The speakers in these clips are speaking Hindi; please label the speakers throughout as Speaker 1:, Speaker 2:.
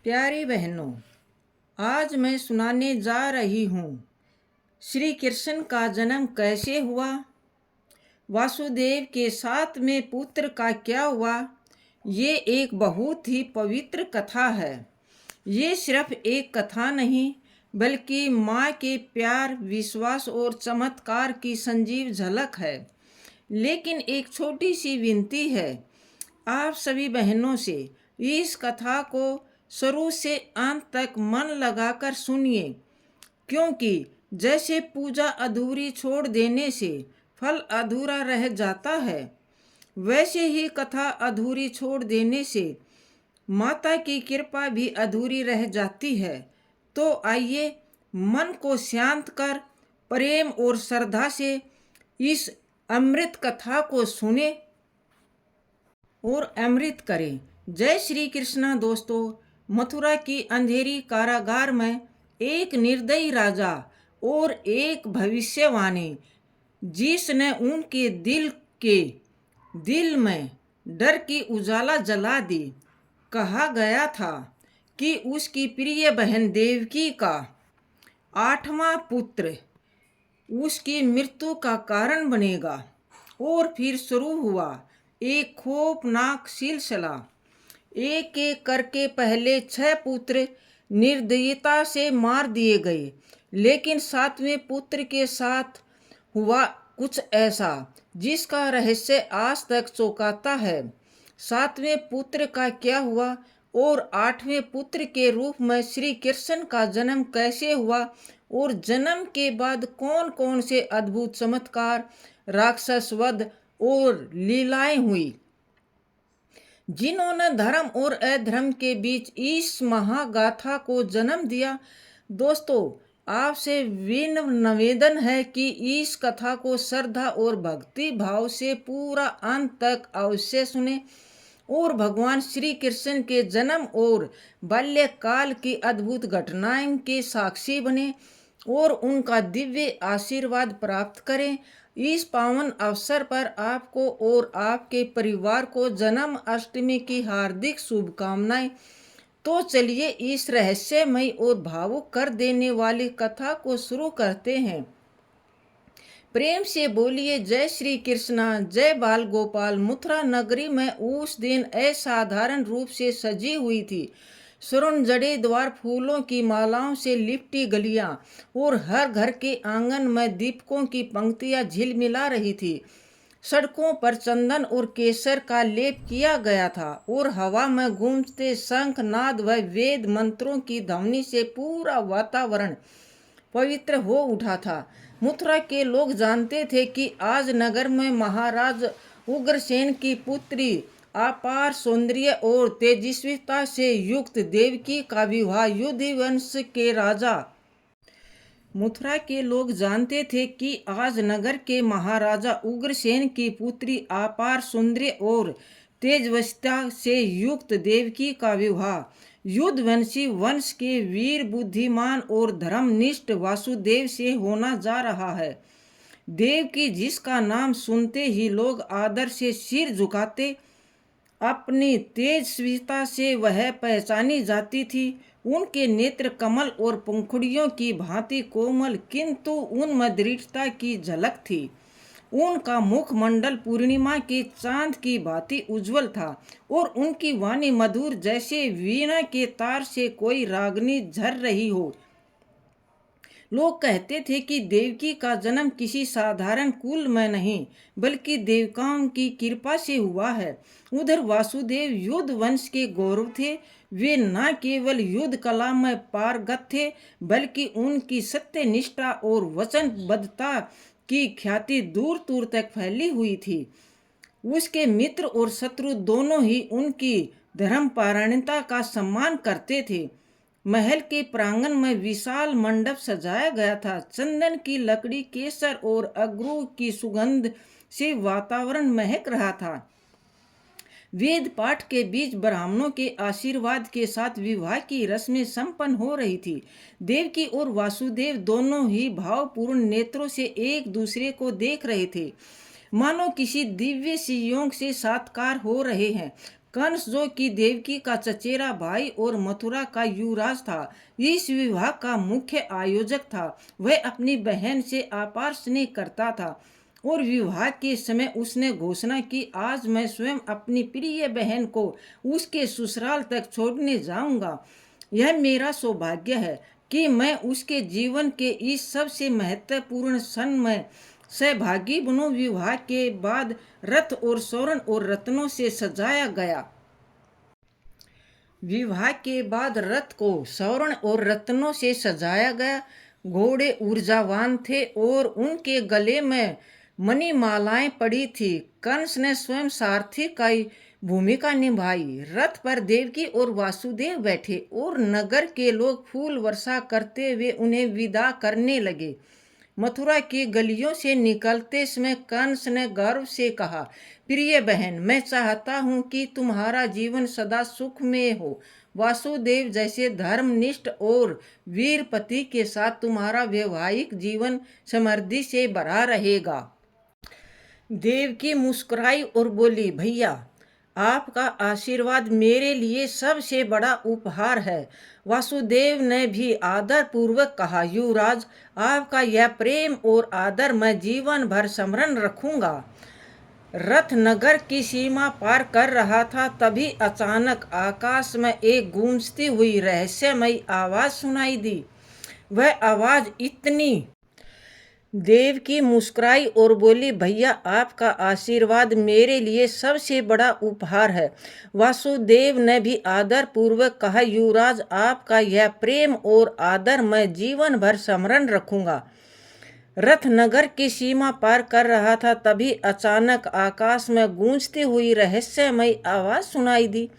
Speaker 1: प्यारी बहनों, आज मैं सुनाने जा रही हूँ श्री कृष्ण का जन्म कैसे हुआ, वासुदेव के साथ में पुत्र का क्या हुआ। ये एक बहुत ही पवित्र कथा है। ये सिर्फ एक कथा नहीं बल्कि माँ के प्यार, विश्वास और चमत्कार की संजीव झलक है। लेकिन एक छोटी सी विनती है आप सभी बहनों से, इस कथा को शुरू से अंत तक मन लगाकर सुनिए, क्योंकि जैसे पूजा अधूरी छोड़ देने से फल अधूरा रह जाता है, वैसे ही कथा अधूरी छोड़ देने से माता की कृपा भी अधूरी रह जाती है। तो आइए मन को शांत कर प्रेम और श्रद्धा से इस अमृत कथा को सुने और अमृत करें। जय श्री कृष्णा। दोस्तों, मथुरा की अंधेरी कारागार में एक निर्दयी राजा और एक भविष्यवाणी, जिसने उनके दिल में डर की उजाला जला दी। कहा गया था कि उसकी प्रिय बहन देवकी का 8वां पुत्र उसकी मृत्यु का कारण बनेगा। और फिर शुरू हुआ एक खौफनाक सिलसिला। एक एक करके पहले 6 पुत्र निर्दयता से मार दिए गए, लेकिन 7वें पुत्र के साथ हुआ कुछ ऐसा जिसका रहस्य आज तक चौंकाता है। 7वें पुत्र का क्या हुआ और 8वें पुत्र के रूप में श्री कृष्ण का जन्म कैसे हुआ, और जन्म के बाद कौन कौन से अद्भुत चमत्कार, राक्षस वध और लीलाएं हुई, जिन्होंने धर्म और अधर्म के बीच इस महागाथा को जन्म दिया। दोस्तों, आपसे विनम्र निवेदन है कि इस कथा को श्रद्धा और भक्ति भाव से पूरा अंत तक अवश्य सुने और भगवान श्री कृष्ण के जन्म और बाल्यकाल की अद्भुत घटनाएं के साक्षी बने और उनका दिव्य आशीर्वाद प्राप्त करें। इस पावन अवसर पर आपको और आपके परिवार को जन्म अष्टमी की हार्दिक शुभकामनाएं। तो चलिए इस रहस्यमयी और भावुक कर देने वाली कथा को शुरू करते हैं। प्रेम से बोलिए जय श्री कृष्णा, जय बाल गोपाल। मथुरा नगरी में उस दिन असाधारण रूप से सजी हुई थी। स्वर्ण जड़े द्वार, फूलों की मालाओं से लिपटी गलियां और हर घर के आंगन में दीपकों की पंक्तियां झिलमिला रही थी। सड़कों पर चंदन और केसर का लेप किया गया था और हवा में गूंजते शंख नाद व वेद मंत्रों की ध्वनि से पूरा वातावरण पवित्र हो उठा था। मथुरा के लोग जानते थे कि आज नगर में महाराज उग्रसेन की पुत्री, अपार सौंदर्य और तेजस्विता से युक्त देवकी का विवाह युधिवंश के राजा मथुरा के लोग जानते थे कि आज नगर के महाराजा उग्रसेन की पुत्री अपार सौंदर्य और तेजस्विता से युक्त देवकी का विवाह युद्धवंशी वंश के वीर, बुद्धिमान और धर्मनिष्ठ वासुदेव से होना जा रहा है। देवकी, जिसका नाम सुनते ही लोग आदर से सिर झुकाते, अपनी तेजस्विता से वह पहचानी जाती थी। उनके नेत्र कमल और पंखुड़ियों की भांति कोमल, किंतु उनमें दृढ़ता की झलक थी। उनका मुखमंडल पूर्णिमा के चांद की भांति उज्जवल था और उनकी वाणी मधुर, जैसे वीणा के तार से कोई रागनी झर रही हो। लोग कहते थे कि देवकी का जन्म किसी साधारण कुल में नहीं बल्कि देवताओं की कृपा से हुआ है। उधर वासुदेव युद्ध वंश के गौरव थे। वे न केवल युद्ध कला में पारंगत थे बल्कि उनकी सत्य निष्ठा और वचनबद्धता की ख्याति दूर दूर तक फैली हुई थी। उसके मित्र और शत्रु दोनों ही उनकी धर्मपरायणता का सम्मान करते थे। महल के प्रांगण में विशाल मंडप सजाया गया था। चंदन की लकड़ी, केसर और अगरू की सुगंध से वातावरण महक रहा था। वेद पाठ के बीच ब्राह्मणों के आशीर्वाद के साथ विवाह की रस्में संपन्न हो रही थी। देवकी और वासुदेव दोनों ही भावपूर्ण नेत्रों से एक दूसरे को देख रहे थे, मानो किसी दिव्य संयोग से साक्षात्कार हो रहे हैं। कंस जो कि देवकी का चचेरा भाई और मथुरा का युवराज था, इस विवाह का मुख्य आयोजक था। वह अपनी बहन से अपार स्नेह करता था और विवाह के समय उसने घोषणा की, आज मैं स्वयं अपनी प्रिय बहन को उसके ससुराल तक छोड़ने जाऊंगा। यह मेरा सौभाग्य है कि मैं उसके जीवन के इस सबसे महत्वपूर्ण क्षण में सहभागी बनूं। विवाह के बाद रथ और स्वर्ण और रत्नों से सजाया गया। विवाह के बाद रथ को स्वर्ण और रत्नों से सजाया गया। घोड़े ऊर्जावान थे और उनके गले में मणिमालाएं पड़ी थी। कंस ने स्वयं सारथी का भूमिका निभाई। रथ पर देवकी और वासुदेव बैठे और नगर के लोग फूल वर्षा करते हुए उन्हें विदा करने लगे। मथुरा की गलियों से निकलते समय कंस ने गर्व से कहा, प्रिय बहन, मैं चाहता हूँ कि तुम्हारा जीवन सदा सुख में हो। वासुदेव जैसे धर्मनिष्ठ और वीर पति के साथ तुम्हारा वैवाहिक जीवन समृद्धि से भरा रहेगा। देवकी मुस्कुराई और बोली, भैया, आपका आशीर्वाद मेरे लिए सबसे बड़ा उपहार है। वासुदेव ने भी आदर पूर्वक कहा, युवराज, आपका यह प्रेम और आदर मैं जीवन भर स्मरण रखूंगा। रथ नगर की सीमा पार कर रहा था, तभी अचानक आकाश में एक गूंजती हुई रहस्यमयी आवाज सुनाई दी। वह आवाज इतनी देवकी मुस्कुराई और बोली, भैया, आपका आशीर्वाद मेरे लिए सबसे बड़ा उपहार है। वासुदेव ने भी आदर पूर्वक कहा, युवराज, आपका यह प्रेम और आदर मैं जीवन भर स्मरण रखूंगा। रथ नगर की सीमा पार कर रहा था, तभी अचानक आकाश में गूंजती हुई रहस्यमयी आवाज सुनाई दी।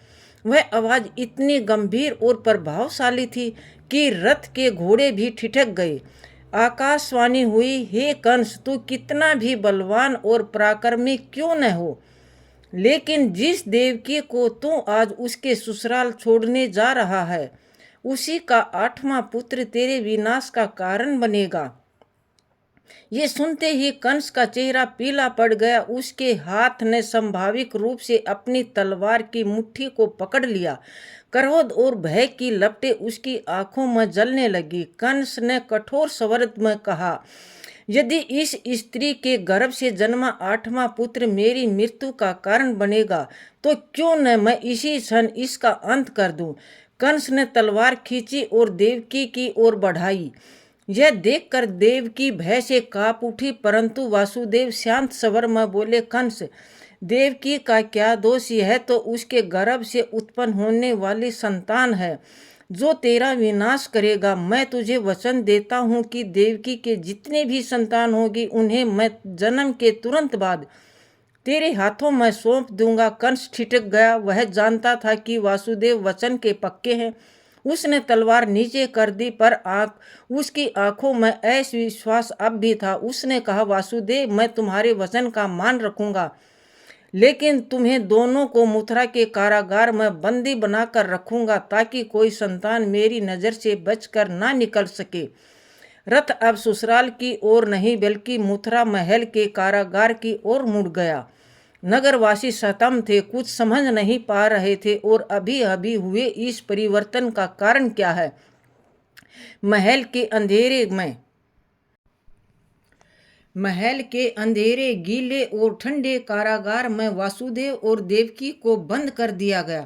Speaker 1: वह आवाज इतनी गंभीर और प्रभावशाली थी कि रथ के घोड़े भी ठिठक गए। आकाशवाणी हुई, हे कंस, तू कितना भी बलवान और पराक्रमी क्यों न हो, लेकिन जिस देवकी को तू आज उसके ससुराल छोड़ने जा रहा है, उसी का 8वां पुत्र तेरे विनाश का कारण बनेगा। ये सुनते ही कंस का चेहरा पीला पड़ गया। उसके हाथ ने संभाविक रूप से अपनी तलवार की मुट्ठी को पकड़ लिया। क्रोध और भय की लपटें उसकी आंखों में जलने लगी। कंस ने कठोर स्वर में कहा, यदि इस स्त्री के गर्भ से जन्मा 8वां पुत्र मेरी मृत्यु का कारण बनेगा, तो क्यों न मैं इसी क्षण इसका अंत कर दूं। कंस ने तलवार खींची और देवकी की ओर बढ़ाई। यह देखकर देवकी भय से कांप उठी, परंतु वासुदेव शांत स्वर में बोले, कंस, देवकी का क्या दोष? यह तो उसके गर्भ से उत्पन्न होने वाली संतान है जो तेरा विनाश करेगा। मैं तुझे वचन देता हूँ कि देवकी के जितने भी संतान होगी, उन्हें मैं जन्म के तुरंत बाद तेरे हाथों में सौंप दूंगा। कंस ठिठक गया। वह जानता था कि वासुदेव वचन के पक्के हैं। उसने तलवार नीचे कर दी, पर उसकी आंखों में अविश्वास अब भी था। उसने कहा, वासुदेव, मैं तुम्हारे वचन का मान रखूंगा, लेकिन तुम्हें दोनों को मथुरा के कारागार में बंदी बनाकर रखूंगा, ताकि कोई संतान मेरी नजर से बचकर ना निकल सके। रथ अब ससुराल की ओर नहीं, बल्कि मथुरा महल के कारागार की ओर मुड़ गया। नगरवासी सतम थे, कुछ समझ नहीं पा रहे थे और अभी अभी हुए इस परिवर्तन का कारण क्या है। महल के अंधेरे, गीले और ठंडे कारागार में वासुदेव और देवकी को बंद कर दिया गया।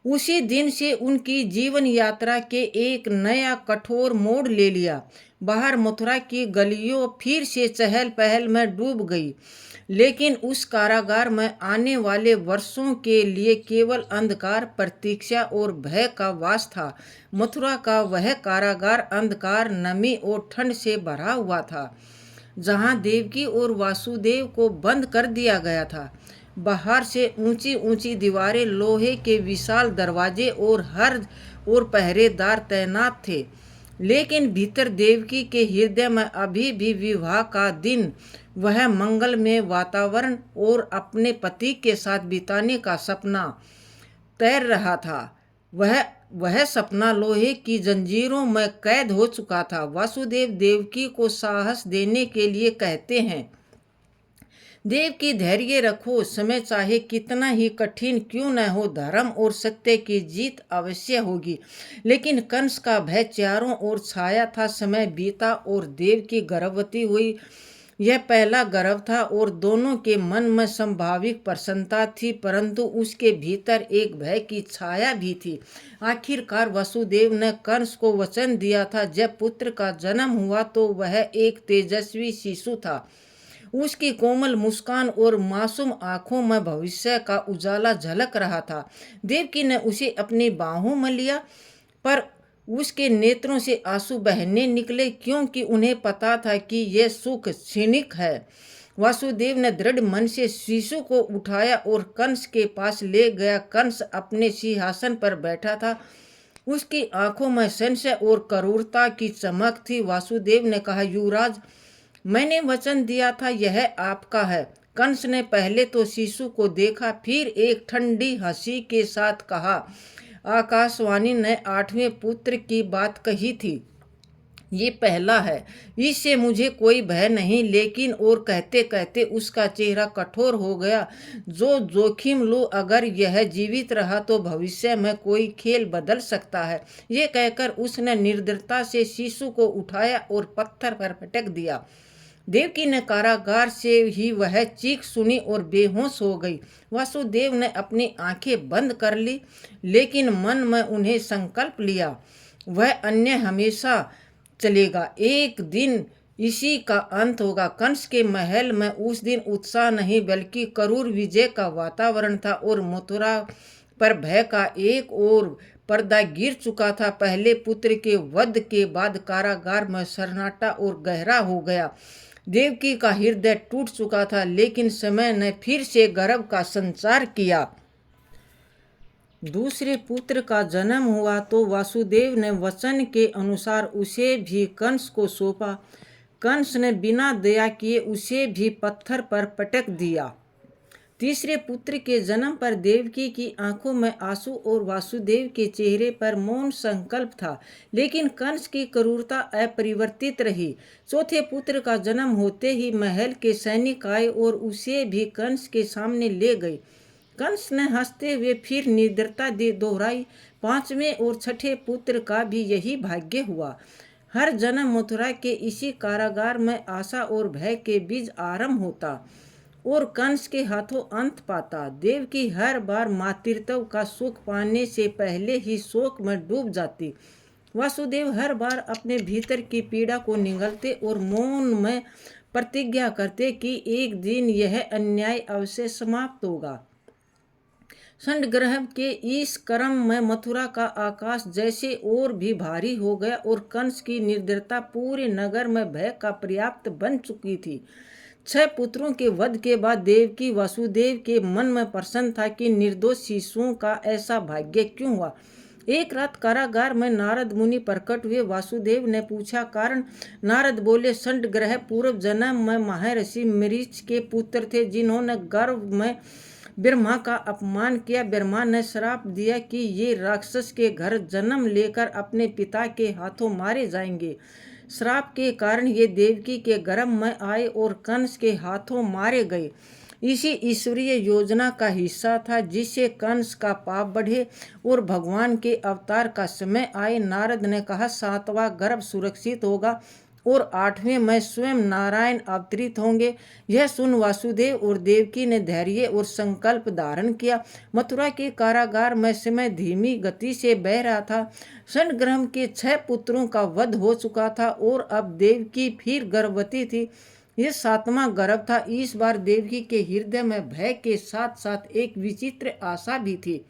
Speaker 1: उसी दिन से उनकी जीवन यात्रा के एक नया कठोर मोड़ ले लिया। बाहर मथुरा की गलियों फिर से चहल पहल में डूब गई, लेकिन उस कारागार में आने वाले वर्षों के लिए केवल अंधकार, प्रतीक्षा और भय का वास था। मथुरा का वह कारागार अंधकार, नमी और ठंड से भरा हुआ था, जहां देवकी और वासुदेव को बंद कर दिया गया था। बाहर से ऊंची ऊंची दीवारें, लोहे के विशाल दरवाजे और हर ओर पहरेदार तैनात थे, लेकिन भीतर देवकी के हृदय में अभी भी विवाह का दिन, वह मंगलमय वातावरण और अपने पति के साथ बिताने का सपना तैर रहा था। वह सपना लोहे की जंजीरों में कैद हो चुका था। वासुदेव देवकी को साहस देने के लिए कहते हैं, देव की धैर्य रखो, समय चाहे कितना ही कठिन क्यों न हो, धर्म और सत्य की जीत अवश्य होगी। लेकिन कंस का भय चारों ओर छाया था। समय बीता और देव की गर्भवती हुई। यह पहला गर्भ था और दोनों के मन में संभाविक प्रसन्नता थी, परंतु उसके भीतर एक भय की छाया भी थी। आखिरकार वसुदेव ने कंस को वचन दिया था, जब पुत्र का जन्म हुआ तो वह एक तेजस्वी शिशु था। उसकी कोमल मुस्कान और मासूम आंखों में भविष्य का उजाला झलक रहा था। देवकी ने उसे अपनी बाहों में लिया, पर उसके नेत्रों से आंसू बहने निकले, क्योंकि उन्हें पता था कि यह सुख क्षणिक है। वासुदेव ने दृढ़ मन से शिशु को उठाया और कंस के पास ले गया। कंस अपने सिंहासन पर बैठा था। उसकी आंखों में संशय और क्रूरता की चमक थी। वासुदेव ने कहा, युवराज, मैंने वचन दिया था, यह आपका है। कंस ने पहले तो शिशु को देखा, फिर एक ठंडी हंसी के साथ कहा, आकाशवाणी ने 8वें पुत्र की बात कही थी, ये पहला है, इससे मुझे कोई भय नहीं। लेकिन और कहते कहते उसका चेहरा कठोर हो गया। जो जोखिम लो, अगर यह जीवित रहा तो भविष्य में कोई खेल बदल सकता है। ये कहकर उसने निर्दयता से शिशु को उठाया और पत्थर पर पटक दिया। देवकी ने कारागार से ही वह चीख सुनी और बेहोश हो गई। वासुदेव ने अपनी आंखें बंद कर ली, लेकिन मन में उन्हें संकल्प लिया, वह अन्य हमेशा चलेगा। एक दिन इसी का अंत होगा। कंस के महल में उस दिन उत्साह नहीं बल्कि क्रूर विजय का वातावरण था और मथुरा पर भय का एक और पर्दा गिर चुका था। पहले पुत्र के वध के बाद कारागार में सन्नाटा और गहरा हो गया। देवकी का हृदय टूट चुका था, लेकिन समय ने फिर से गर्भ का संचार किया। दूसरे पुत्र का जन्म हुआ तो वासुदेव ने वचन के अनुसार उसे भी कंस को सौंपा। कंस ने बिना दया किए उसे भी पत्थर पर पटक दिया। तीसरे पुत्र के जन्म पर देवकी की आंखों में आंसू और वासुदेव के चेहरे पर मौन संकल्प था, लेकिन कंस की क्रूरता अपरिवर्तित रही। चौथे पुत्र का जन्म होते ही महल के सैनिक आए और उसे भी कंस के सामने ले गए। कंस ने हंसते हुए फिर निर्दयता दोहराई। पांचवें और छठे पुत्र का भी यही भाग्य हुआ। हर जन्म मथुरा के इसी कारागार में आशा और भय के बीच आरंभ होता और कंस के हाथों अंत पाता। देवकी हर बार मातृत्व का सुख पाने से पहले ही शोक में डूब जाती। वासुदेव हर बार अपने भीतर की पीड़ा को निगलते और मौन में प्रतिज्ञा करते कि एक दिन यह अन्याय अवश्य समाप्त होगा। षंडग्रह के इस क्रम में मथुरा का आकाश जैसे और भी भारी हो गया और कंस की निर्दयता पूरे नगर में भय का पर्याप्त बन चुकी थी। 6 पुत्रों के वध के बाद देवकी वासुदेव के मन में प्रसन्न था कि निर्दोष शिशुओं का ऐसा भाग्य क्यों हुआ। एक रात कारागार में नारद मुनि प्रकट हुए। वासुदेव ने पूछा कारण। नारद बोले, षंडग्रह पूर्व जन्म में महर्षि मरीच के पुत्र थे, जिन्होंने गर्भ में ब्रह्मा का अपमान किया। ब्रह्मा ने श्राप दिया कि ये राक्षस के घर जन्म लेकर अपने पिता के हाथों मारे जाएंगे। श्राप के कारण ये देवकी के गर्भ में आए और कंस के हाथों मारे गए। इसी ईश्वरीय योजना का हिस्सा था, जिससे कंस का पाप बढ़े और भगवान के अवतार का समय आए। नारद ने कहा, 7वां गर्भ सुरक्षित होगा और 8वें में स्वयं नारायण अवतरित होंगे। यह सुन वासुदेव और देवकी ने धैर्य और संकल्प धारण किया। मथुरा के कारागार में समय धीमी गति से बह रहा था। षंडग्रह के 6 पुत्रों का वध हो चुका था और अब देवकी फिर गर्भवती थी। यह 7वां गर्भ था। इस बार देवकी के हृदय में भय के साथ साथ एक विचित्र आशा भी थी,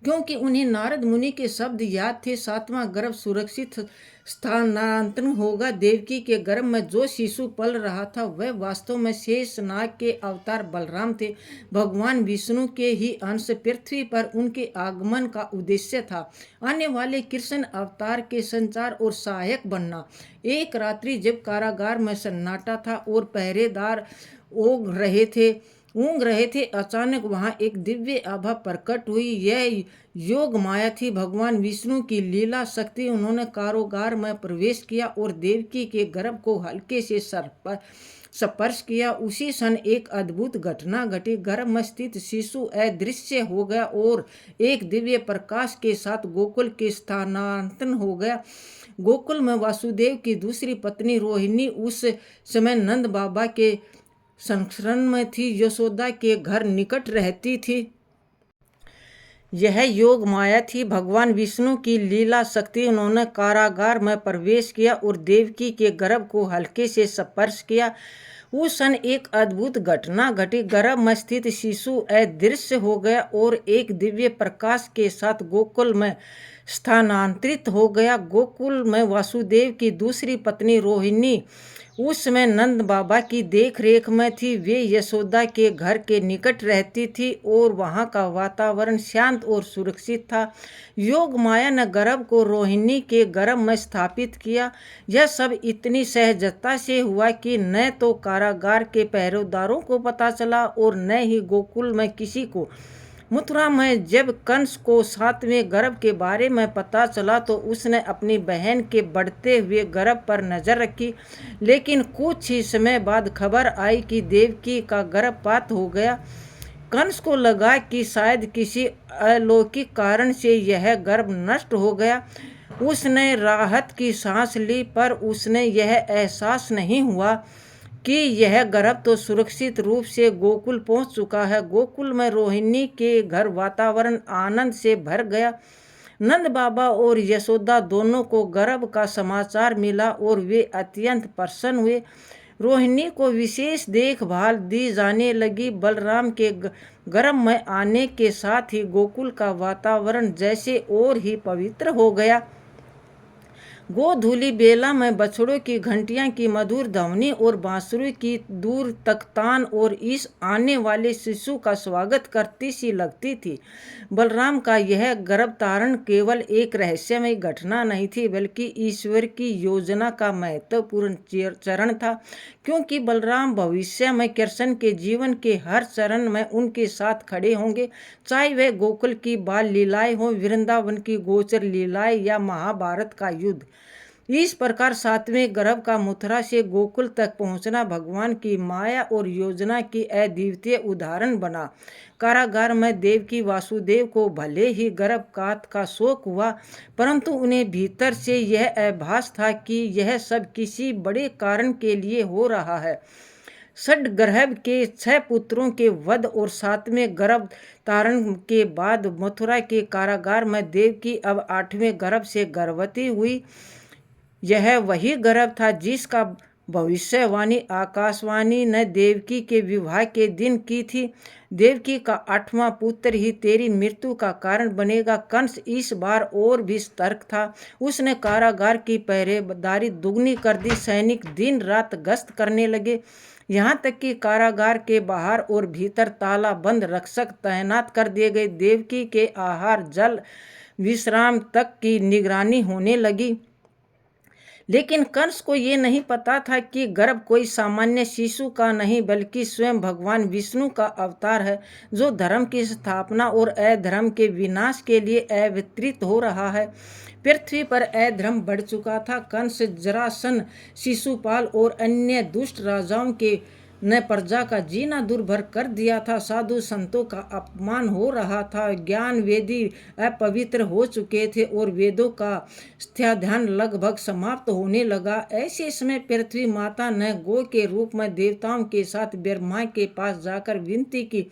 Speaker 1: क्योंकि उन्हें नारद मुनि के शब्द याद थे, 7वां गर्भ सुरक्षित स्थानांतरण होगा। देवकी के गर्भ में जो शिशु पल रहा था वह वास्तव में शेषनाग के अवतार बलराम थे। भगवान विष्णु के ही अंश पृथ्वी पर उनके आगमन का उद्देश्य था। आने वाले कृष्ण अवतार के संचार और सहायक बनना। एक रात्रि जब कारागार में सन्नाटा था और पहरेदार ओघ रहे थे, ऊँघ रहे थे, अचानक वहाँ एक दिव्य आभा प्रकट हुई। यह योग माया थी, भगवान विष्णु की लीला शक्ति। उन्होंने कारागार में प्रवेश किया और देवकी के गर्भ को हल्के से स्पर्श किया। उसी क्षण एक अद्भुत घटना घटी। गर्भ में स्थित शिशु अदृश्य हो गया और एक दिव्य प्रकाश के साथ गोकुल के स्थानांतरण हो गया। गोकुल में वासुदेव की दूसरी पत्नी रोहिणी उस समय नंद बाबा के संरक्षण में थी, यशोदा के घर निकट रहती थी। यह योग माया थी, भगवान विष्णु की लीला शक्ति। उन्होंने कारागार में प्रवेश किया और देवकी के गर्भ को हल्के से स्पर्श किया। उस क्षण एक अद्भुत घटना घटी। गर्भ में स्थित शिशु अदृश्य हो गया और एक दिव्य प्रकाश के साथ गोकुल में स्थानांतरित हो गया। गोकुल में वासुदेव की दूसरी पत्नी रोहिणी उस समय नंद बाबा की देख रेख में थी। वे यशोदा के घर के निकट रहती थी और वहाँ का वातावरण शांत और सुरक्षित था। योग माया ने गर्भ को रोहिणी के गर्भ में स्थापित किया। यह सब इतनी सहजता से हुआ कि न तो कारागार के पहरेदारों को पता चला और न ही गोकुल में किसी को। मथुरा में जब कंस को 7वें गर्भ के बारे में पता चला तो उसने अपनी बहन के बढ़ते हुए गर्भ पर नजर रखी, लेकिन कुछ ही समय बाद खबर आई कि देवकी का गर्भपात हो गया। कंस को लगा कि शायद किसी अलौकिक कारण से यह गर्भ नष्ट हो गया। उसने राहत की सांस ली, पर उसने यह एहसास नहीं हुआ कि यह गर्भ तो सुरक्षित रूप से गोकुल पहुंच चुका है। गोकुल में रोहिणी के घर वातावरण आनंद से भर गया। नंद बाबा और यशोदा दोनों को गर्भ का समाचार मिला और वे अत्यंत प्रसन्न हुए। रोहिणी को विशेष देखभाल दी जाने लगी। बलराम के गर्भ में आने के साथ ही गोकुल का वातावरण जैसे और ही पवित्र हो गया। गोधूली बेला में बछड़ों की घंटियां की मधुर ध्वनि और बांसुरी की दूर तक तान और इस आने वाले शिशु का स्वागत करती सी लगती थी। बलराम का यह गर्भधारण केवल एक रहस्यमय घटना नहीं थी, बल्कि ईश्वर की योजना का महत्वपूर्ण चरण था, क्योंकि बलराम भविष्य में कृष्ण के जीवन के हर चरण में उनके साथ खड़े होंगे, चाहे वह गोकुल की बाल लीलाएं हों, वृंदावन की गोचर लीलाएं या महाभारत का युद्ध। इस प्रकार 7वें गर्भ का मथुरा से गोकुल तक पहुंचना भगवान की माया और योजना की अद्वितीय उदाहरण बना। कारागार में देवकी वासुदेव को भले ही गर्भपात का शोक हुआ, परंतु उन्हें भीतर से यह आभास था कि यह सब किसी बड़े कारण के लिए हो रहा है। षड्गर्भ के 6 पुत्रों के वध और 7वें गर्भ धारण के बाद मथुरा के कारागार में देवकी अब 8वें गर्भ से गर्भवती हुई। यह वही गर्भ था जिसका भविष्यवाणी आकाशवाणी ने देवकी के विवाह के दिन की थी। देवकी का 8वां पुत्र ही तेरी मृत्यु का कारण बनेगा। कंस इस बार और भी सतर्क था। उसने कारागार की पहरेदारी दुगनी कर दी। सैनिक दिन रात गश्त करने लगे, यहाँ तक कि कारागार के बाहर और भीतर ताला बंद रक्षक तैनात कर दिए गए। देवकी के आहार, जल, विश्राम तक की निगरानी होने लगी। लेकिन कंस को ये नहीं पता था कि गर्भ कोई सामान्य शिशु का नहीं, बल्कि स्वयं भगवान विष्णु का अवतार है, जो धर्म की स्थापना और अधर्म के विनाश के लिए अवतरित हो रहा है। पृथ्वी पर अधर्म बढ़ चुका था। कंस, जरासंध, शिशुपाल और अन्य दुष्ट राजाओं के ने प्रजा का जीना दुर्भर कर दिया था। साधु संतों का अपमान हो रहा था। ज्ञान वेदी अपवित्र हो चुके थे और वेदों का ध्यान लगभग समाप्त होने लगा। ऐसे समय पृथ्वी माता ने गौ के रूप में देवताओं के साथ ब्रह्मा के पास जाकर विनती की,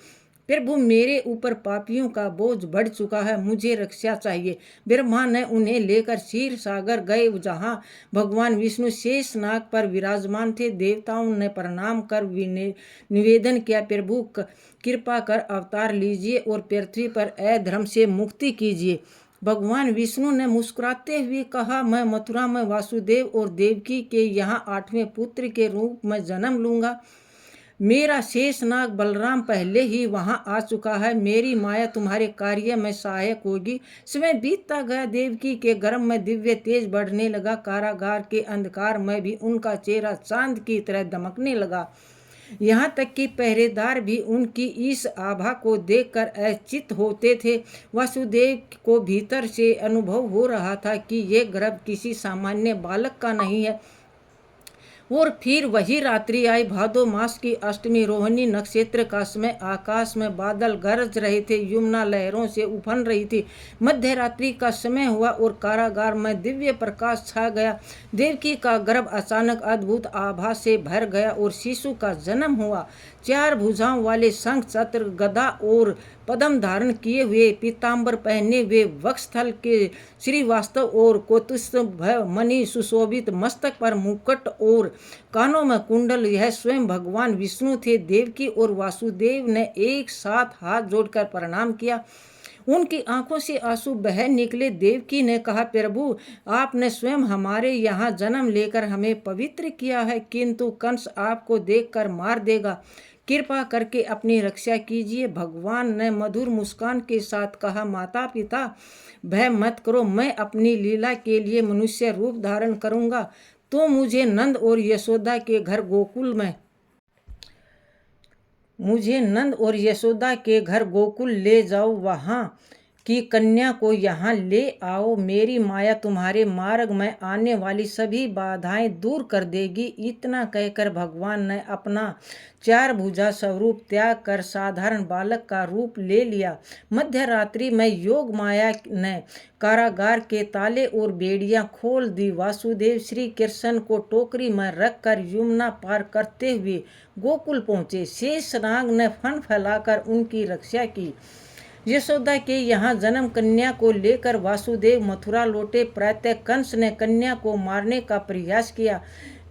Speaker 1: प्रभु, मेरे ऊपर पापियों का बोझ बढ़ चुका है, मुझे रक्षा चाहिए। ब्रह्मा ने उन्हें लेकर क्षीर सागर गए, जहाँ भगवान विष्णु शेष नाग पर विराजमान थे। देवताओं ने प्रणाम कर निवेदन किया, प्रभु कृपा कर अवतार लीजिए और पृथ्वी पर अधर्म से मुक्ति कीजिए। भगवान विष्णु ने मुस्कुराते हुए कहा, मैं मथुरा में वासुदेव और देवकी के यहाँ 8वें पुत्र के रूप में जन्म लूंगा। मेरा शेषनाग बलराम पहले ही वहां आ चुका है। मेरी माया तुम्हारे कार्य में सहायक होगी। समय बीतता गया। देवकी के गर्भ में दिव्य तेज बढ़ने लगा। कारागार के अंधकार में भी उनका चेहरा चांद की तरह दमकने लगा। यहाँ तक कि पहरेदार भी उनकी इस आभा को देखकर अचेत होते थे। वासुदेव को भीतर से अनुभव हो रहा था कि यह गर्भ किसी सामान्य बालक का नहीं है। और फिर वही रात्रि आई। भादो मास की अष्टमी, रोहिणी नक्षत्र का समय। आकाश में बादल गरज रहे थे, यमुना लहरों से उफन रही थी। मध्य रात्रि का समय हुआ और कारागार में दिव्य प्रकाश छा गया। देवकी का गर्भ अचानक अद्भुत आभा से भर गया और शिशु का जन्म हुआ। 4 भुजाओं वाले शंख, चक्र, गदा और पद्म धारण किए हुए, पीताम्बर पहने हुए, वक्षस्थल के श्रीवास्तव और कौस्तुभ मणि सुशोभित, मस्तक पर मुकुट और कानों में कुंडल, यह स्वयं भगवान विष्णु थे। देवकी और वासुदेव ने एक साथ हाथ जोड़कर प्रणाम किया। उनकी आंखों से आंसू बह निकले। देवकी ने कहा, प्रभु, आपने स्वयं हमारे यहाँ जन्म लेकर हमें पवित्र किया है, किंतु कंस आपको देखकर मार देगा। कृपा करके अपनी रक्षा कीजिए। भगवान ने मधुर मुस्कान के साथ कहा, माता पिता, भय मत करो, मैं अपनी लीला के लिए मनुष्य रूप धारण करूंगा। तो मुझे नंद और यशोदा के घर गोकुल ले जाओ। वहाँ की कन्या को यहाँ ले आओ। मेरी माया तुम्हारे मार्ग में आने वाली सभी बाधाएं दूर कर देगी। इतना कहकर भगवान ने अपना 4 भुजा स्वरूप त्याग कर साधारण बालक का रूप ले लिया। मध्य रात्रि में योग माया ने कारागार के ताले और बेड़ियां खोल दी। वासुदेव श्री कृष्ण को टोकरी में रखकर यमुना पार करते हुए गोकुल पहुँचे। शेषनाग ने फन फैलाकर उनकी रक्षा की। यशोदा के यहाँ जन्म कन्या को लेकर वासुदेव मथुरा लौटे। प्रातः कंस ने कन्या को मारने का प्रयास किया,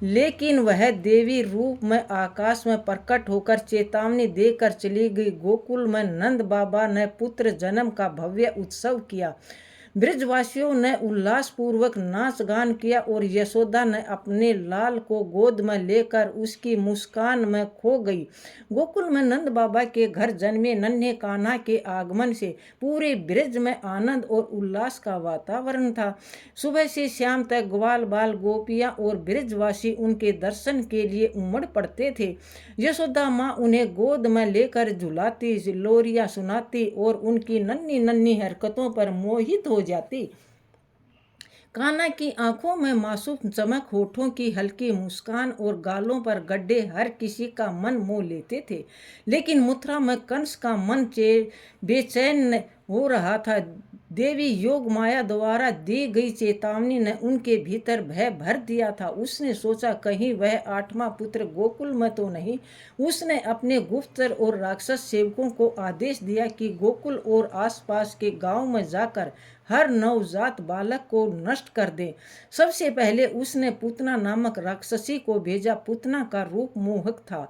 Speaker 1: लेकिन वह देवी रूप में आकाश में प्रकट होकर चेतावनी देकर चली गई। गोकुल में नंद बाबा ने पुत्र जन्म का भव्य उत्सव किया। ब्रजवासियों ने उल्लासपूर्वक नाच गान किया और यशोदा ने अपने लाल को गोद में लेकर उसकी मुस्कान में खो गई। गोकुल में नंद बाबा के घर जन्मे नन्हे कान्हा के आगमन से पूरे ब्रज में आनंद और उल्लास का वातावरण था। सुबह से शाम तक ग्वाल बाल गोपियां और ब्रजवासी उनके दर्शन के लिए उमड़ पड़ते थे। यशोदा माँ उन्हें गोद में लेकर झुलाती, लोरियां सुनाती और उनकी नन्ही नन्ही हरकतों पर मोहित हो जाती। कान्हा की आंखों में मासूम चमक, होठों की हल्की मुस्कान और गालों पर गड्ढे हर किसी का मन मोह लेते थे। लेकिन मथुरा में कंस का मन बेचैन हो रहा था। देवी योग माया द्वारा दी गई चेतावनी ने उनके भीतर भय भर दिया था। उसने सोचा, कहीं वह 8वां पुत्र गोकुल में तो नहीं। उसने अपने गुप्तचर और राक्षस सेवकों को आदेश दिया कि गोकुल और आसपास के गांव में जाकर हर नवजात बालक को नष्ट कर दे। सबसे पहले उसने पूतना नामक राक्षसी को भेजा। पूतना का रूप मोहक था।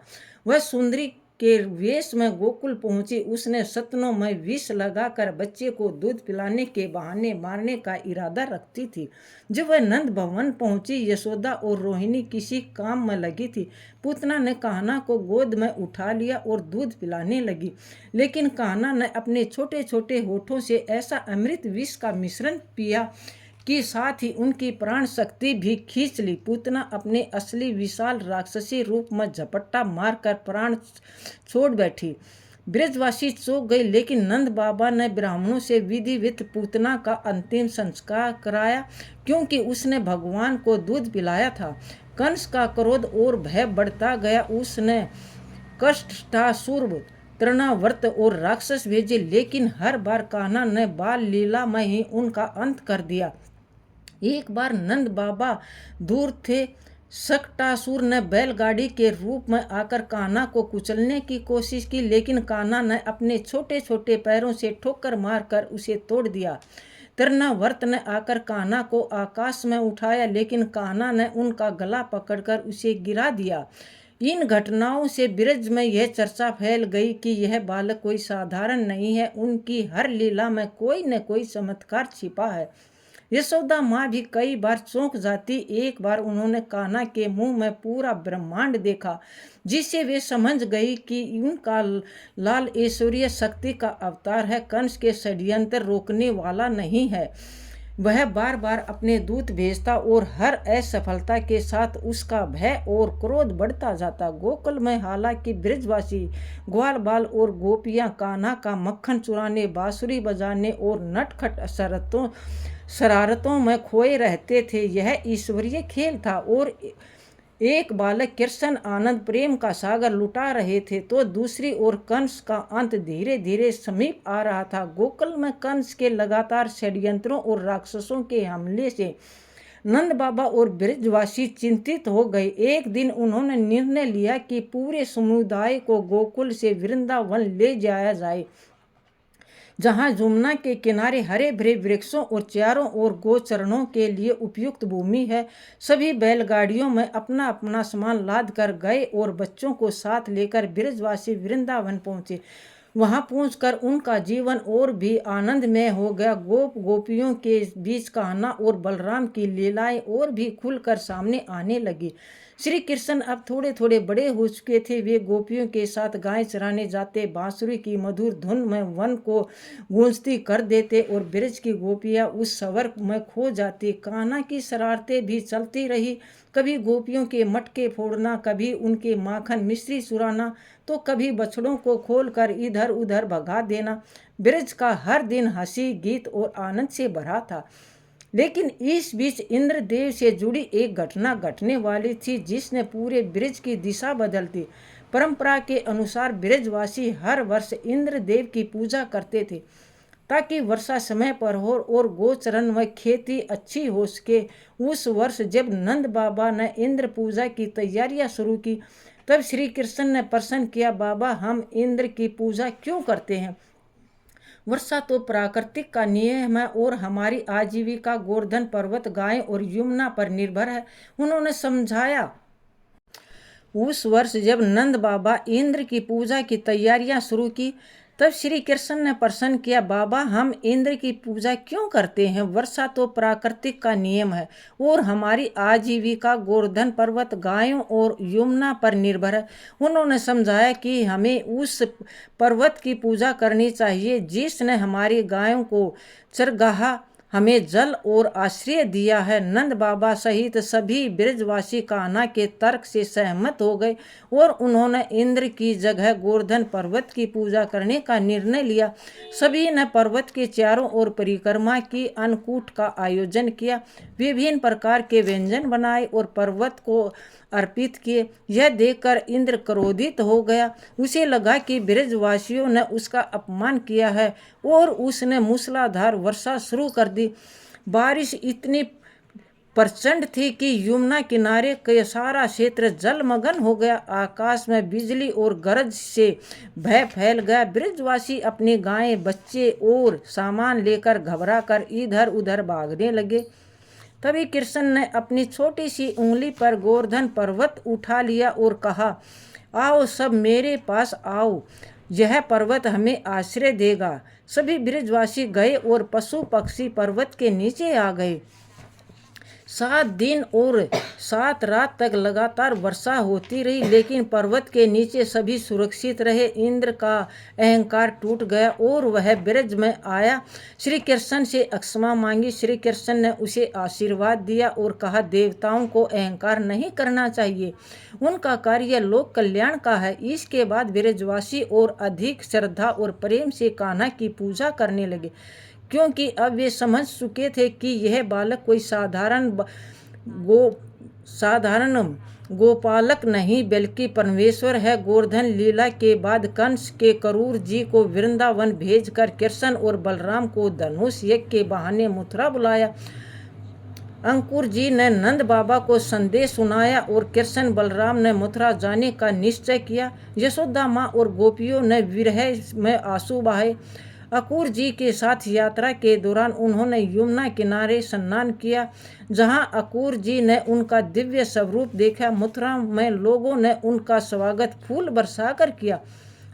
Speaker 1: वह सुंदरी के वेश में गोकुल पहुंची। उसने सतनों में विष लगाकर बच्चे को दूध पिलाने के बहाने मारने का इरादा रखती थी। जब वह नंद भवन पहुंची, यशोदा और रोहिणी किसी काम में लगी थी। पूतना ने कान्हा को गोद में उठा लिया और दूध पिलाने लगी, लेकिन कान्हा ने अपने छोटे छोटे होठों से ऐसा अमृत विष का मिश्रण पिया कि साथ ही उनकी प्राण शक्ति भी खींच ली। पूतना अपने असली विशाल राक्षसी रूप में झपट्टा मारकर प्राण छोड़ बैठी। ब्रजवासी चौंक गए, लेकिन नंद बाबा ने ब्राह्मणों से विधिवत पूतना का अंतिम संस्कार कराया, क्योंकि उसने भगवान को दूध पिलाया था। कंस का क्रोध और भय बढ़ता गया। उसने कष्टासुर, तृणावर्त और राक्षस भेजे, लेकिन हर बार कान्हा ने बाल लीला में ही उनका अंत कर दिया। एक बार नंद बाबा दूर थे। शकटासुर ने बैलगाड़ी के रूप में आकर कान्हा को कुचलने की कोशिश की, लेकिन कान्हा ने अपने छोटे छोटे पैरों से ठोकर मारकर उसे तोड़ दिया। तृणावर्त ने आकर कान्हा को आकाश में उठाया, लेकिन कान्हा ने उनका गला पकड़कर उसे गिरा दिया। इन घटनाओं से ब्रज में यह चर्चा फैल गई कि यह बालक कोई साधारण नहीं है। उनकी हर लीला में कोई न कोई चमत्कार छिपा है। यशोदा माँ भी कई बार चौंक जाती। एक बार उन्होंने कान्हा के मुंह में पूरा ब्रह्मांड देखा, जिससे वे समझ गई कि उनका लाल ऐश्वर्य शक्ति का अवतार है, कंस के षड्यंत्र रोकने वाला नहीं है। वह बार बार अपने दूत भेजता और हर असफलता के साथ उसका भय और क्रोध बढ़ता जाता। गोकुल में हालांकि ब्रजवासी ग्वाल बाल और गोपियां कान्हा का मक्खन चुराने, बांसुरी बजाने और नटखट शरारतों में खोए रहते थे। यह ईश्वरीय खेल था और एक बालक कृष्ण आनंद प्रेम का सागर लुटा रहे थे, तो दूसरी ओर कंस का अंत धीरे धीरे समीप आ रहा था। गोकुल में कंस के लगातार षड्यंत्रों और राक्षसों के हमले से नंद बाबा और ब्रजवासी चिंतित हो गए। एक दिन उन्होंने निर्णय लिया कि पूरे समुदाय को गोकुल से वृंदावन ले जाया जाए, जहां जमुना के किनारे हरे भरे वृक्षों और चारों ओर गोचरणों के लिए उपयुक्त भूमि है। सभी बैलगाड़ियों में अपना अपना सामान लाद कर गए और बच्चों को साथ लेकर ब्रजवासी वृंदावन पहुंचे। वहां पहुंचकर उनका जीवन और भी आनंदमय हो गया। गोपियों के बीच कान्हा और बलराम की लीलाएं और भी खुलकर सामने आने लगी। श्री कृष्ण अब थोड़े थोड़े बड़े हो चुके थे। वे गोपियों के साथ गाय चराने जाते, बांसुरी की मधुर धुन में वन को गूंजती कर देते और ब्रज की गोपियां उस सवर में खो जाती। कान्हा की शरारतें भी चलती रही, कभी गोपियों के मटके फोड़ना, कभी उनके माखन मिश्री चुराना, तो कभी बछड़ों को खोलकर इधर उधर भगा देना। ब्रज का हर दिन हंसी, गीत और आनंद से भरा था। लेकिन इस बीच इंद्रदेव से जुड़ी एक घटना घटने वाली थी जिसने पूरे ब्रज की दिशा बदल दी। परंपरा के अनुसार ब्रजवासी हर वर्ष इंद्रदेव की पूजा करते थे ताकि वर्षा समय पर हो और गोचरण व खेती अच्छी हो सके। उस वर्ष जब नंद बाबा ने इंद्र पूजा की तैयारियां शुरू की, तब श्री कृष्ण ने प्रश्न किया, बाबा, हम इंद्र की पूजा क्यों करते हैं? वर्षा तो प्राकृतिक का नियम है और हमारी आजीविका गोवर्धन पर्वत, गाय और यमुना पर निर्भर है। उन्होंने समझाया। उस वर्ष जब नंद बाबा इंद्र की पूजा की तैयारियां शुरू की, तब श्री कृष्ण ने प्रश्न किया, बाबा, हम इंद्र की पूजा क्यों करते हैं? वर्षा तो प्राकृतिक का नियम है और हमारी आजीविका गोवर्धन पर्वत, गायों और यमुना पर निर्भर है। उन्होंने समझाया कि हमें उस पर्वत की पूजा करनी चाहिए जिसने हमारी गायों को चरगाह, हमें जल और आश्रय दिया है। नंद बाबा सहित सभी ब्रजवासी कान्हा के तर्क से सहमत हो गए और उन्होंने इंद्र की जगह गोवर्धन पर्वत की पूजा करने का निर्णय लिया। सभी ने पर्वत के चारों ओर परिक्रमा की, अन्नकूट का आयोजन किया, विभिन्न प्रकार के व्यंजन बनाए और पर्वत को अर्पित किए। यह देखकर इंद्र क्रोधित हो गया। उसे लगा कि ब्रजवासियों ने उसका अपमान किया है और उसने मूसलाधार वर्षा शुरू कर दी। बारिश इतनी प्रचंड थी कि यमुना किनारे का सारा क्षेत्र जलमग्न हो गया। आकाश में बिजली और गरज से भय फैल गया। ब्रजवासी अपनी गायें, बच्चे और सामान लेकर घबरा कर इधर उधर भागने लगे। तभी कृष्ण ने अपनी छोटी सी उंगली पर गोवर्धन पर्वत उठा लिया और कहा, आओ सब मेरे पास आओ, यह पर्वत हमें आश्रय देगा। सभी ब्रजवासी गए और पशु पक्षी पर्वत के नीचे आ गए। 7 दिन और 7 रात तक लगातार वर्षा होती रही, लेकिन पर्वत के नीचे सभी सुरक्षित रहे। इंद्र का अहंकार टूट गया और वह ब्रज में आया। श्री कृष्ण से क्षमा मांगी। श्री कृष्ण ने उसे आशीर्वाद दिया और कहा, देवताओं को अहंकार नहीं करना चाहिए, उनका कार्य लोक कल्याण का है। इसके बाद ब्रजवासी और अधिक श्रद्धा और प्रेम से कान्हा की पूजा करने लगे, क्योंकि अब वे समझ चुके थे कि यह बालक कोई साधारण गोपालक नहीं बल्कि परमेश्वर है। गोवर्धन लीला के बाद कंस के क्रूर जी को वृंदावन भेजकर कृष्ण और बलराम को धनुष यज्ञ के बहाने मथुरा बुलाया। अंकुर जी ने नंद बाबा को संदेश सुनाया और कृष्ण बलराम ने मथुरा जाने का निश्चय किया। यशोदा माँ और गोपियों ने विरह में आंसू बहाए। अकूर जी के साथ यात्रा के दौरान उन्होंने यमुना किनारे स्नान किया, जहां अकूर जी ने उनका दिव्य स्वरूप देखा। मथुरा में लोगों ने उनका स्वागत फूल बरसाकर किया,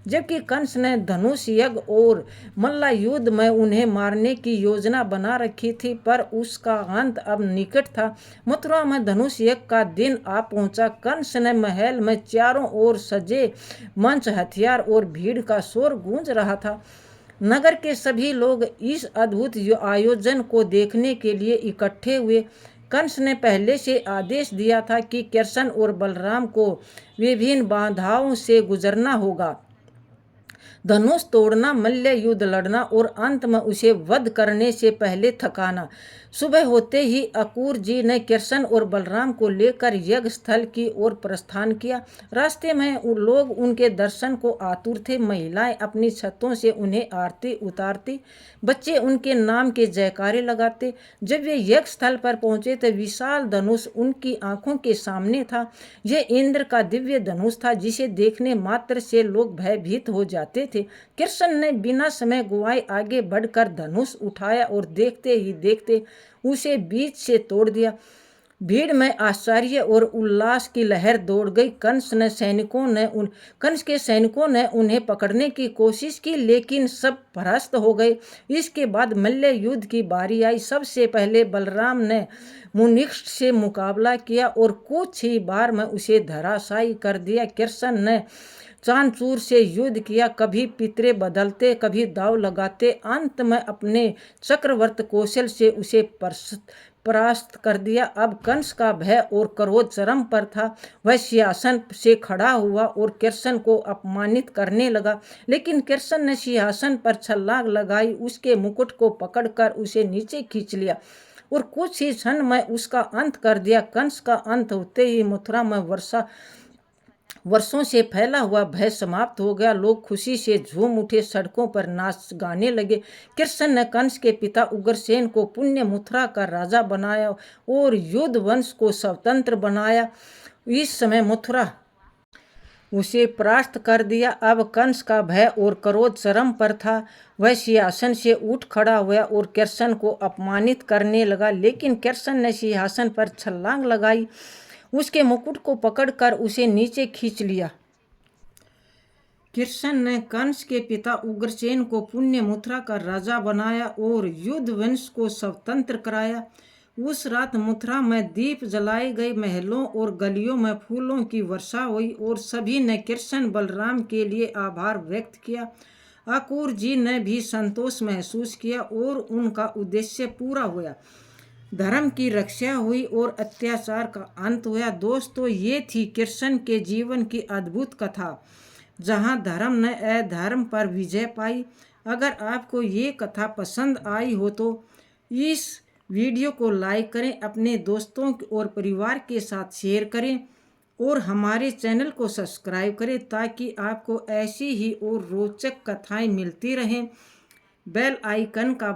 Speaker 1: जबकि कंस ने धनुष यज्ञ और मल्ल युद्ध में उन्हें मारने की योजना बना रखी थी, पर उसका अंत अब निकट था। मथुरा में धनुष यज्ञ का दिन आ पहुंचा। कंस ने महल में चारों ओर सजे मंच, हथियार और भीड़ का शोर गूंज रहा था। नगर के सभी लोग इस अद्भुत आयोजन को देखने के लिए इकट्ठे हुए। कंस ने पहले से आदेश दिया था कि कृष्ण और बलराम को विभिन्न बाधाओं से गुजरना होगा, धनुष तोड़ना, मल्ल युद्ध लड़ना और अंत में उसे वध करने से पहले थकाना। सुबह होते ही अकूर जी ने कृष्ण और बलराम को लेकर यज्ञ स्थल की ओर प्रस्थान किया। रास्ते में लोग उनके दर्शन को आतुर थे। महिलाएं अपनी छतों से उन्हें आरती उतारती, बच्चे उनके नाम के जयकारे लगाते। जब वे यज्ञ स्थल पर पहुंचे तो विशाल धनुष उनकी आंखों के सामने था। यह इंद्र का दिव्य धनुष था जिसे देखने मात्र से लोग भयभीत हो जाते थे। कृष्ण ने बिना समय गुआए आगे बढ़कर धनुष उठाया और देखते ही देखते उसे बीच से तोड़ दिया। भीड़ में आश्चर्य और उल्लास की लहर दौड़ गई। कंस के सैनिकों ने उन्हें पकड़ने की कोशिश की, लेकिन सब परास्त हो गए। इसके बाद मल्ल युद्ध की बारी आई। सबसे पहले बलराम ने मुनिष्ठ से मुकाबला किया और कुछ ही बार में उसे धराशायी कर दिया। कृष्ण ने चानचूर से युद्ध किया, कभी पितरे बदलते, कभी दाव लगाते। अंत में अपने चक्रवर्त कौशल से उसे परास्त कर दिया। अब कंस का भय और क्रोध चरम पर था। वह सिंहासन से खड़ा हुआ और कृष्ण को अपमानित करने लगा, लेकिन कृष्ण ने सिंहासन पर छलांग लगाई, उसके मुकुट को पकड़कर उसे नीचे खींच लिया और कुछ ही क्षण में उसका अंत कर दिया। कंस का अंत होते ही मथुरा में वर्षों से फैला हुआ भय समाप्त हो गया। लोग खुशी से झूम उठे, सड़कों पर नाच गाने लगे। कृष्ण ने कंस के पिता उग्रसेन को पुण्य मथुरा का राजा बनाया और युद्ध वंश को स्वतंत्र बनाया। इस समय मथुरा उसे परास्त कर दिया। अब कंस का भय और क्रोध चरम पर था। वह सिंहासन से उठ खड़ा हुआ और कृष्ण को अपमानित करने लगा, लेकिन कृष्ण ने सिंहासन पर छलांग लगाई, उसके मुकुट को पकड़कर उसे नीचे खींच लिया। कृष्ण ने कंस के पिता उग्रसेन को पुण्य मथुरा का राजा बनाया और युद्ध वंश को स्वतंत्र कराया। उस रात मथुरा में दीप जलाए गए, महलों और गलियों में फूलों की वर्षा हुई और सभी ने कृष्ण बलराम के लिए आभार व्यक्त किया। अकूर जी ने भी संतोष महसूस किया और उनका उद्देश्य पूरा हुआ। धर्म की रक्षा हुई और अत्याचार का अंत हुआ। दोस्तों, ये थी कृष्ण के जीवन की अद्भुत कथा, जहाँ धर्म ने अधर्म पर विजय पाई। अगर आपको ये कथा पसंद आई हो तो इस वीडियो को लाइक करें, अपने दोस्तों और परिवार के साथ शेयर करें और हमारे चैनल को सब्सक्राइब करें ताकि आपको ऐसी ही और रोचक कथाएं मिलती रहें। बेल आइकन का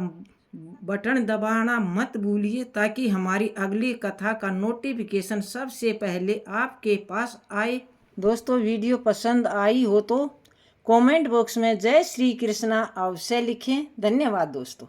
Speaker 1: बटन दबाना मत भूलिए ताकि हमारी अगली कथा का नोटिफिकेशन सबसे पहले आपके पास आए। दोस्तों, वीडियो पसंद आई हो तो कमेंट बॉक्स में जय श्री कृष्णा अवश्य लिखें। धन्यवाद दोस्तों।